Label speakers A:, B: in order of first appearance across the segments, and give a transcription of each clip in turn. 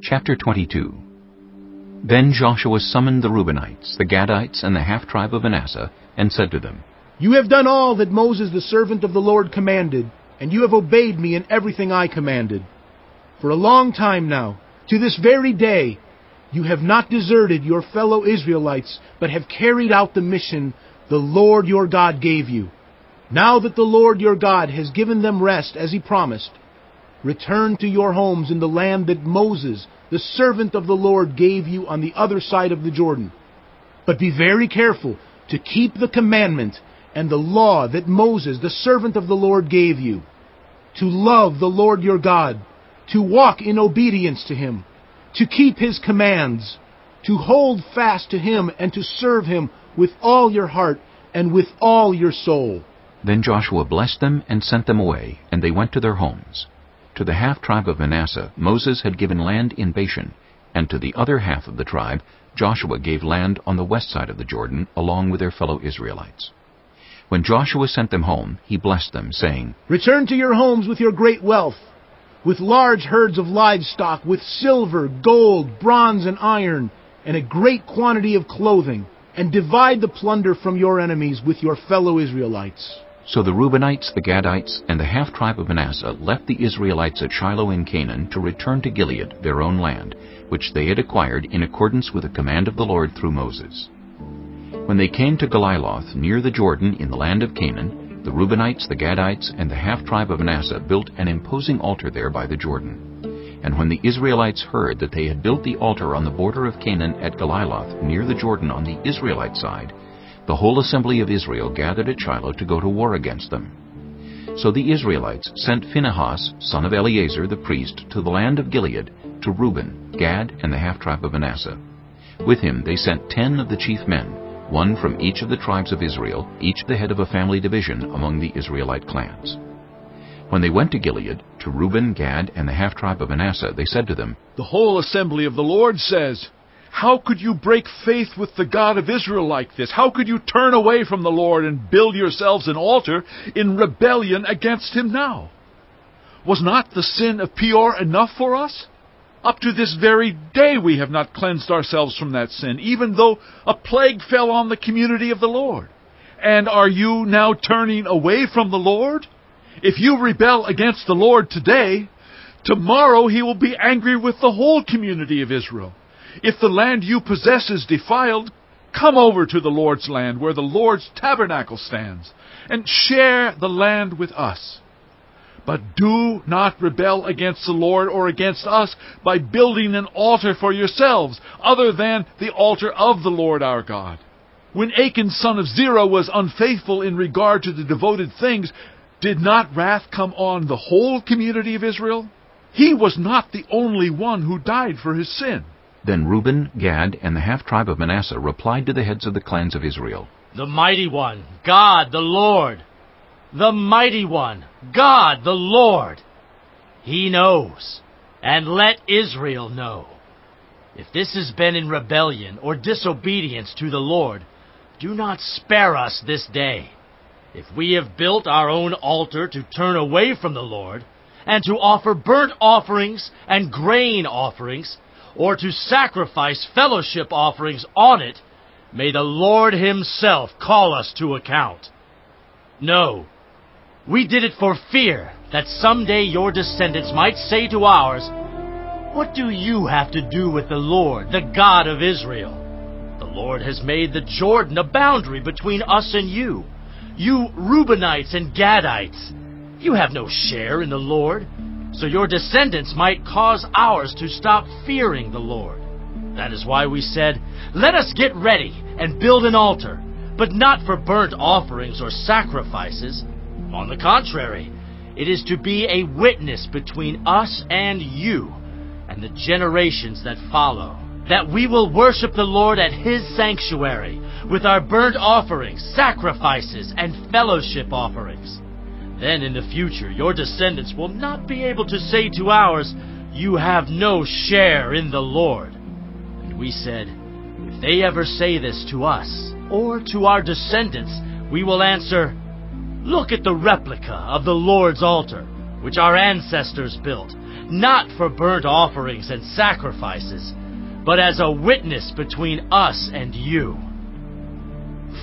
A: Chapter 22. Then Joshua summoned the Reubenites, the Gadites, and the half-tribe of Manasseh, and said to them,
B: You have done all that Moses the servant of the Lord commanded, and you have obeyed me in everything I commanded. For a long time now, to this very day, you have not deserted your fellow Israelites, but have carried out the mission the Lord your God gave you. Now that the Lord your God has given them rest as he promised, return to your homes in the land that Moses, the servant of the Lord, gave you on the other side of the Jordan. But be very careful to keep the commandment and the law that Moses, the servant of the Lord, gave you, to love the Lord your God, to walk in obedience to him, to keep his commands, to hold fast to him and to serve him with all your heart and with all your soul.
A: Then Joshua blessed them and sent them away, and they went to their homes. To the half-tribe of Manasseh Moses had given land in Bashan, and to the other half of the tribe Joshua gave land on the west side of the Jordan, along with their fellow Israelites. When Joshua sent them home, he blessed them, saying,
B: Return to your homes with your great wealth, with large herds of livestock, with silver, gold, bronze, and iron, and a great quantity of clothing, and divide the plunder from your enemies with your fellow Israelites.
A: So the Reubenites, the Gadites, and the half-tribe of Manasseh left the Israelites at Shiloh in Canaan to return to Gilead, their own land, which they had acquired in accordance with the command of the Lord through Moses. When they came to Galiloth, near the Jordan in the land of Canaan, the Reubenites, the Gadites, and the half-tribe of Manasseh built an imposing altar there by the Jordan. And when the Israelites heard that they had built the altar on the border of Canaan at Galiloth, near the Jordan on the Israelite side, the whole assembly of Israel gathered at Shiloh to go to war against them. So the Israelites sent Phinehas, son of Eleazar the priest, to the land of Gilead, to Reuben, Gad, and the half-tribe of Manasseh. With him they sent 10 of the chief men, one from each of the tribes of Israel, each the head of a family division among the Israelite clans. When they went to Gilead, to Reuben, Gad, and the half-tribe of Manasseh, they said to them,
C: The whole assembly of the Lord says, How could you break faith with the God of Israel like this? How could you turn away from the Lord and build yourselves an altar in rebellion against him now? Was not the sin of Peor enough for us? Up to this very day we have not cleansed ourselves from that sin, even though a plague fell on the community of the Lord. And are you now turning away from the Lord? If you rebel against the Lord today, tomorrow he will be angry with the whole community of Israel. If the land you possess is defiled, come over to the Lord's land, where the Lord's tabernacle stands, and share the land with us. But do not rebel against the Lord or against us by building an altar for yourselves, other than the altar of the Lord our God. When Achan son of Zerah was unfaithful in regard to the devoted things, did not wrath come on the whole community of Israel? He was not the only one who died for his sin.
A: Then Reuben, Gad, and the half-tribe of Manasseh replied to the heads of the clans of Israel,
D: The mighty one, God the Lord. The mighty one, God the Lord. He knows, and let Israel know. If this has been in rebellion or disobedience to the Lord, do not spare us this day. If we have built our own altar to turn away from the Lord, and to offer burnt offerings and grain offerings, or to sacrifice fellowship offerings on it, may the Lord himself call us to account. No, we did it for fear that someday your descendants might say to ours, What do you have to do with the Lord, the God of Israel? The Lord has made the Jordan a boundary between us and you. You Reubenites and Gadites, you have no share in the Lord, so your descendants might cause ours to stop fearing the Lord. That is why we said, Let us get ready and build an altar, but not for burnt offerings or sacrifices. On the contrary, it is to be a witness between us and you and the generations that follow, that we will worship the Lord at his sanctuary with our burnt offerings, sacrifices, and fellowship offerings. Then in the future your descendants will not be able to say to ours, You have no share in the Lord. And we said, If they ever say this to us, or to our descendants, we will answer, Look at the replica of the Lord's altar, which our ancestors built, not for burnt offerings and sacrifices, but as a witness between us and you.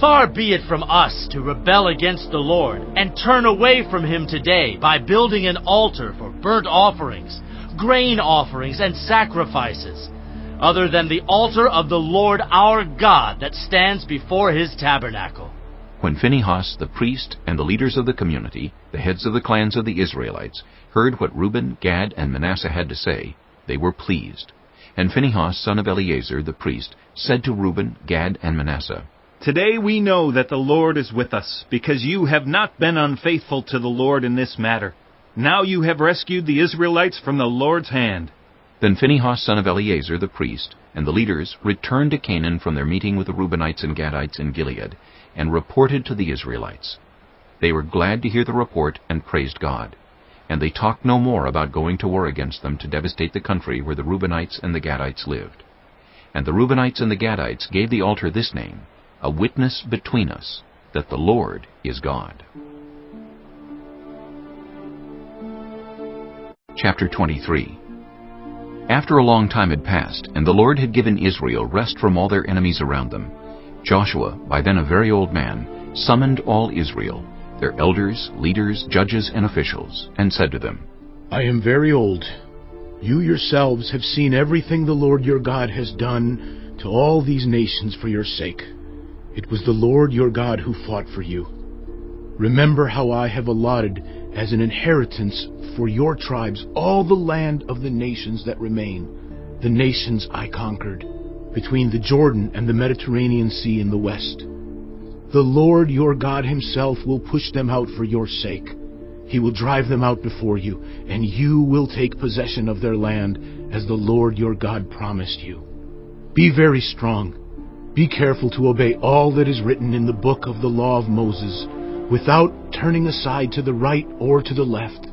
D: Far be it from us to rebel against the Lord and turn away from Him today by building an altar for burnt offerings, grain offerings, and sacrifices, other than the altar of the Lord our God that stands before His tabernacle.
A: When Phinehas the priest and the leaders of the community, the heads of the clans of the Israelites, heard what Reuben, Gad, and Manasseh had to say, they were pleased. And Phinehas, son of Eleazar the priest, said to Reuben, Gad, and Manasseh,
E: Today we know that the Lord is with us, because you have not been unfaithful to the Lord in this matter. Now you have rescued the Israelites from the Lord's hand.
A: Then Phinehas, son of Eleazar the priest, and the leaders returned to Canaan from their meeting with the Reubenites and Gadites in Gilead, and reported to the Israelites. They were glad to hear the report and praised God. And they talked no more about going to war against them to devastate the country where the Reubenites and the Gadites lived. And the Reubenites and the Gadites gave the altar this name, a witness between us, that the Lord is God. Chapter 23. After a long time had passed, and the Lord had given Israel rest from all their enemies around them, Joshua, by then a very old man, summoned all Israel, their elders, leaders, judges, and officials, and said to them,
B: I am very old. You yourselves have seen everything the Lord your God has done to all these nations for your sake. It was the Lord your God who fought for you. Remember how I have allotted as an inheritance for your tribes all the land of the nations that remain, the nations I conquered, between the Jordan and the Mediterranean Sea in the west. The Lord your God Himself will push them out for your sake. He will drive them out before you, and you will take possession of their land as the Lord your God promised you. Be very strong. Be careful to obey all that is written in the book of the law of Moses, without turning aside to the right or to the left.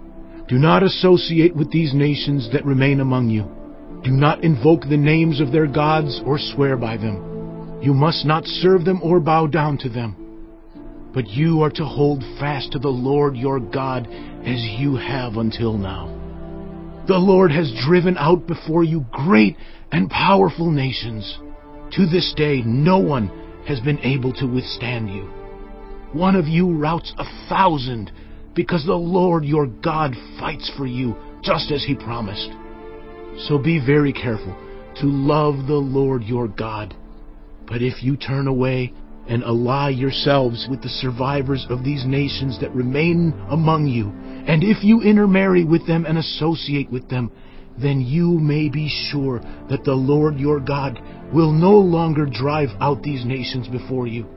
B: Do not associate with these nations that remain among you. Do not invoke the names of their gods or swear by them. You must not serve them or bow down to them. But you are to hold fast to the Lord your God as you have until now. The Lord has driven out before you great and powerful nations. To this day no one has been able to withstand you. One of you routs 1,000, because the Lord your God fights for you, just as He promised. So be very careful to love the Lord your God. But if you turn away and ally yourselves with the survivors of these nations that remain among you, and if you intermarry with them and associate with them, then you may be sure that the Lord your God will no longer drive out these nations before you.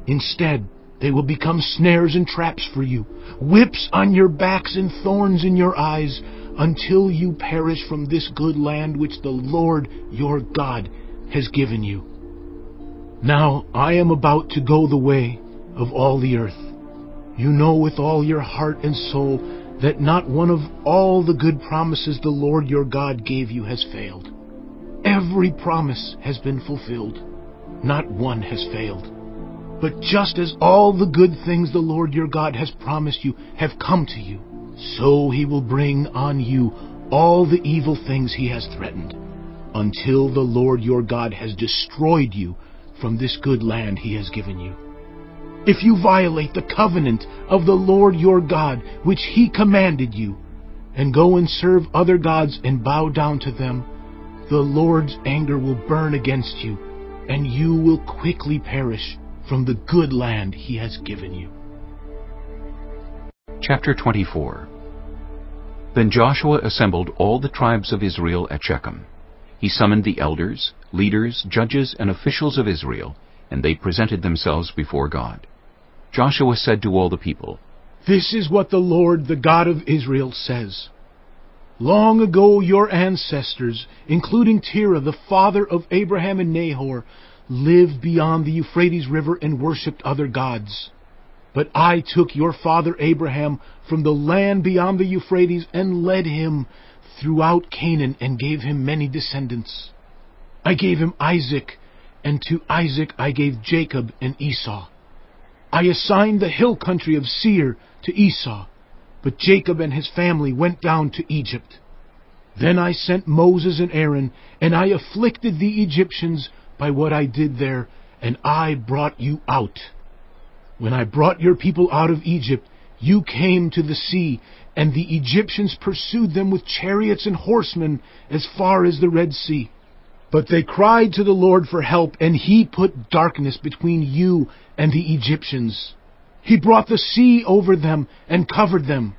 B: Instead, they will become snares and traps for you, whips on your backs and thorns in your eyes, until you perish from this good land which the Lord your God has given you. Now I am about to go the way of all the earth. You know with all your heart and soul that not one of all the good promises the Lord your God gave you has failed. Every promise has been fulfilled. Not one has failed. But just as all the good things the Lord your God has promised you have come to you, so He will bring on you all the evil things He has threatened, until the Lord your God has destroyed you from this good land He has given you. If you violate the covenant of the Lord your God, which He commanded you, and go and serve other gods and bow down to them, the Lord's anger will burn against you, and you will quickly perish from the good land He has given you.
A: Chapter 24. Then Joshua assembled all the tribes of Israel at Shechem. He summoned the elders, leaders, judges, and officials of Israel, and they presented themselves before God. Joshua said to all the people,
B: This is what the Lord, the God of Israel, says. Long ago your ancestors, including Terah, the father of Abraham and Nahor, lived beyond the Euphrates River and worshipped other gods. But I took your father Abraham from the land beyond the Euphrates and led him throughout Canaan and gave him many descendants. I gave him Isaac, and to Isaac I gave Jacob and Esau. I assigned the hill country of Seir to Esau, but Jacob and his family went down to Egypt. Then I sent Moses and Aaron, and I afflicted the Egyptians by what I did there, and I brought you out. When I brought your people out of Egypt, you came to the sea, and the Egyptians pursued them with chariots and horsemen as far as the Red Sea. But they cried to the Lord for help, and He put darkness between you and the Egyptians. He brought the sea over them and covered them.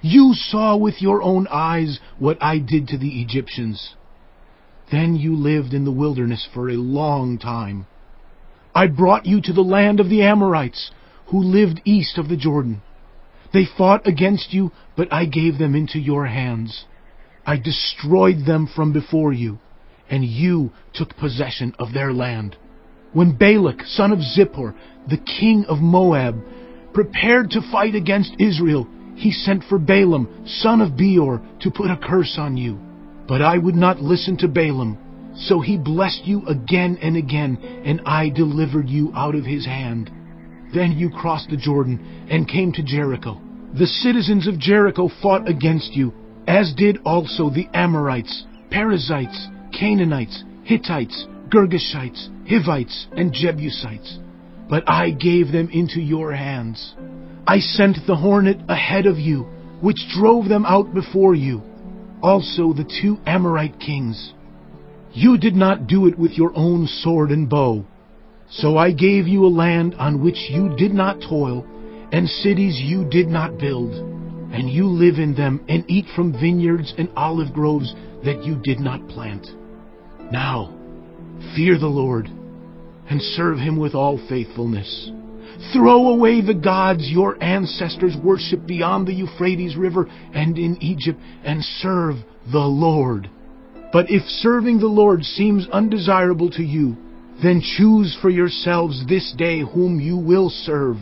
B: You saw with your own eyes what I did to the Egyptians. Then you lived in the wilderness for a long time. I brought you to the land of the Amorites, who lived east of the Jordan. They fought against you, but I gave them into your hands. I destroyed them from before you, and you took possession of their land. When Balak, son of Zippor, the king of Moab, prepared to fight against Israel, he sent for Balaam, son of Beor, to put a curse on you. But I would not listen to Balaam, so he blessed you again and again, and I delivered you out of his hand. Then you crossed the Jordan and came to Jericho. The citizens of Jericho fought against you, as did also the Amorites, Perizzites, Canaanites, Hittites, Girgashites, Hivites, and Jebusites. But I gave them into your hands. I sent the hornet ahead of you, which drove them out before you. Also the 2 Amorite kings. You did not do it with your own sword and bow. So I gave you a land on which you did not toil, and cities you did not build. And you live in them and eat from vineyards and olive groves that you did not plant. Now, fear the Lord, and serve Him with all faithfulness. Throw away the gods your ancestors worshipped beyond the Euphrates River and in Egypt, and serve the Lord. But if serving the Lord seems undesirable to you, then choose for yourselves this day whom you will serve,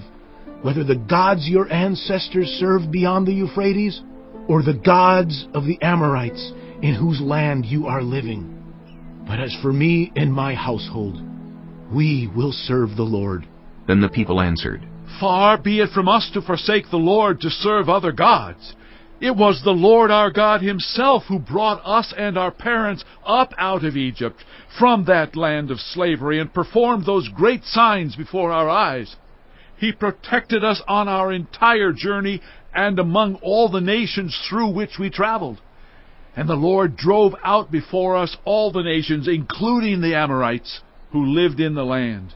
B: whether the gods your ancestors served beyond the Euphrates, or the gods of the Amorites in whose land you are living. But as for me and my household, we will serve the Lord.
A: Then the people answered,
C: Far be it from us to forsake the Lord to serve other gods. It was the Lord our God Himself who brought us and our parents up out of Egypt, from that land of slavery, and performed those great signs before our eyes. He protected us on our entire journey and among all the nations through which we traveled. And the Lord drove out before us all the nations, including the Amorites, who lived in the land.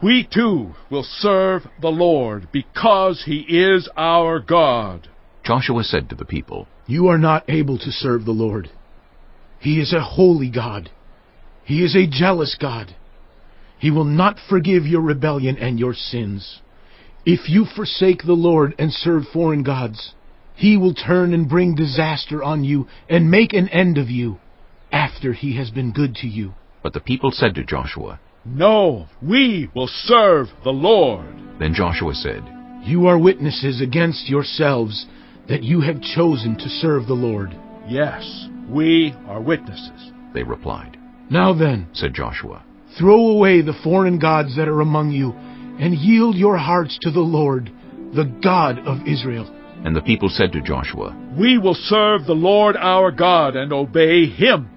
C: We too will serve the Lord, because He is our God.
A: Joshua said to the people,
B: You are not able to serve the Lord. He is a holy God. He is a jealous God. He will not forgive your rebellion and your sins. If you forsake the Lord and serve foreign gods, He will turn and bring disaster on you and make an end of you, after He has been good to you.
A: But the people said to Joshua,
C: No, we will serve the Lord.
A: Then Joshua said,
B: You are witnesses against yourselves that you have chosen to serve the Lord.
C: Yes, we are witnesses.
A: They replied.
B: Now then,
A: said Joshua,
B: throw away the foreign gods that are among you, and yield your hearts to the Lord, the God of Israel.
A: And the people said to Joshua,
C: We will serve the Lord our God and obey Him.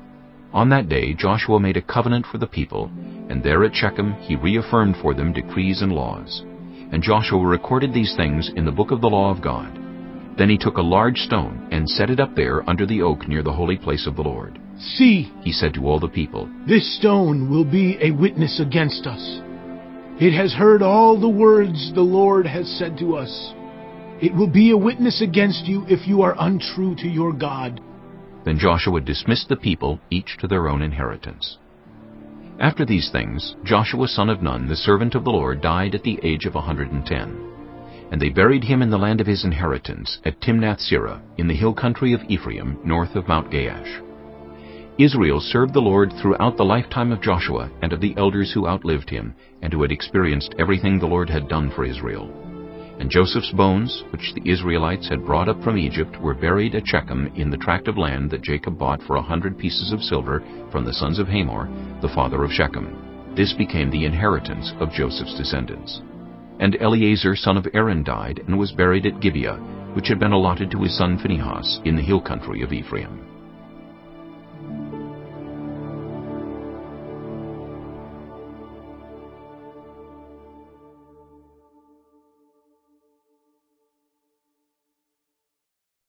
A: On that day Joshua made a covenant for the people, and there at Shechem he reaffirmed for them decrees and laws. And Joshua recorded these things in the book of the law of God. Then he took a large stone and set it up there under the oak near the holy place of the Lord.
B: See,
A: he said to all the people,
B: this stone will be a witness against us. It has heard all the words the Lord has said to us. It will be a witness against you if you are untrue to your God.
A: Then Joshua dismissed the people, each to their own inheritance. After these things, Joshua son of Nun, the servant of the Lord, died at the age of 110. And they buried him in the land of his inheritance, at Timnath-Serah, in the hill country of Ephraim, north of Mount Gaash. Israel served the Lord throughout the lifetime of Joshua and of the elders who outlived him, and who had experienced everything the Lord had done for Israel. And Joseph's bones, which the Israelites had brought up from Egypt, were buried at Shechem in the tract of land that Jacob bought for 100 pieces of silver from the sons of Hamor, the father of Shechem. This became the inheritance of Joseph's descendants. And Eleazar son of Aaron died, and was buried at Gibeah, which had been allotted to his son Phinehas in the hill country of Ephraim.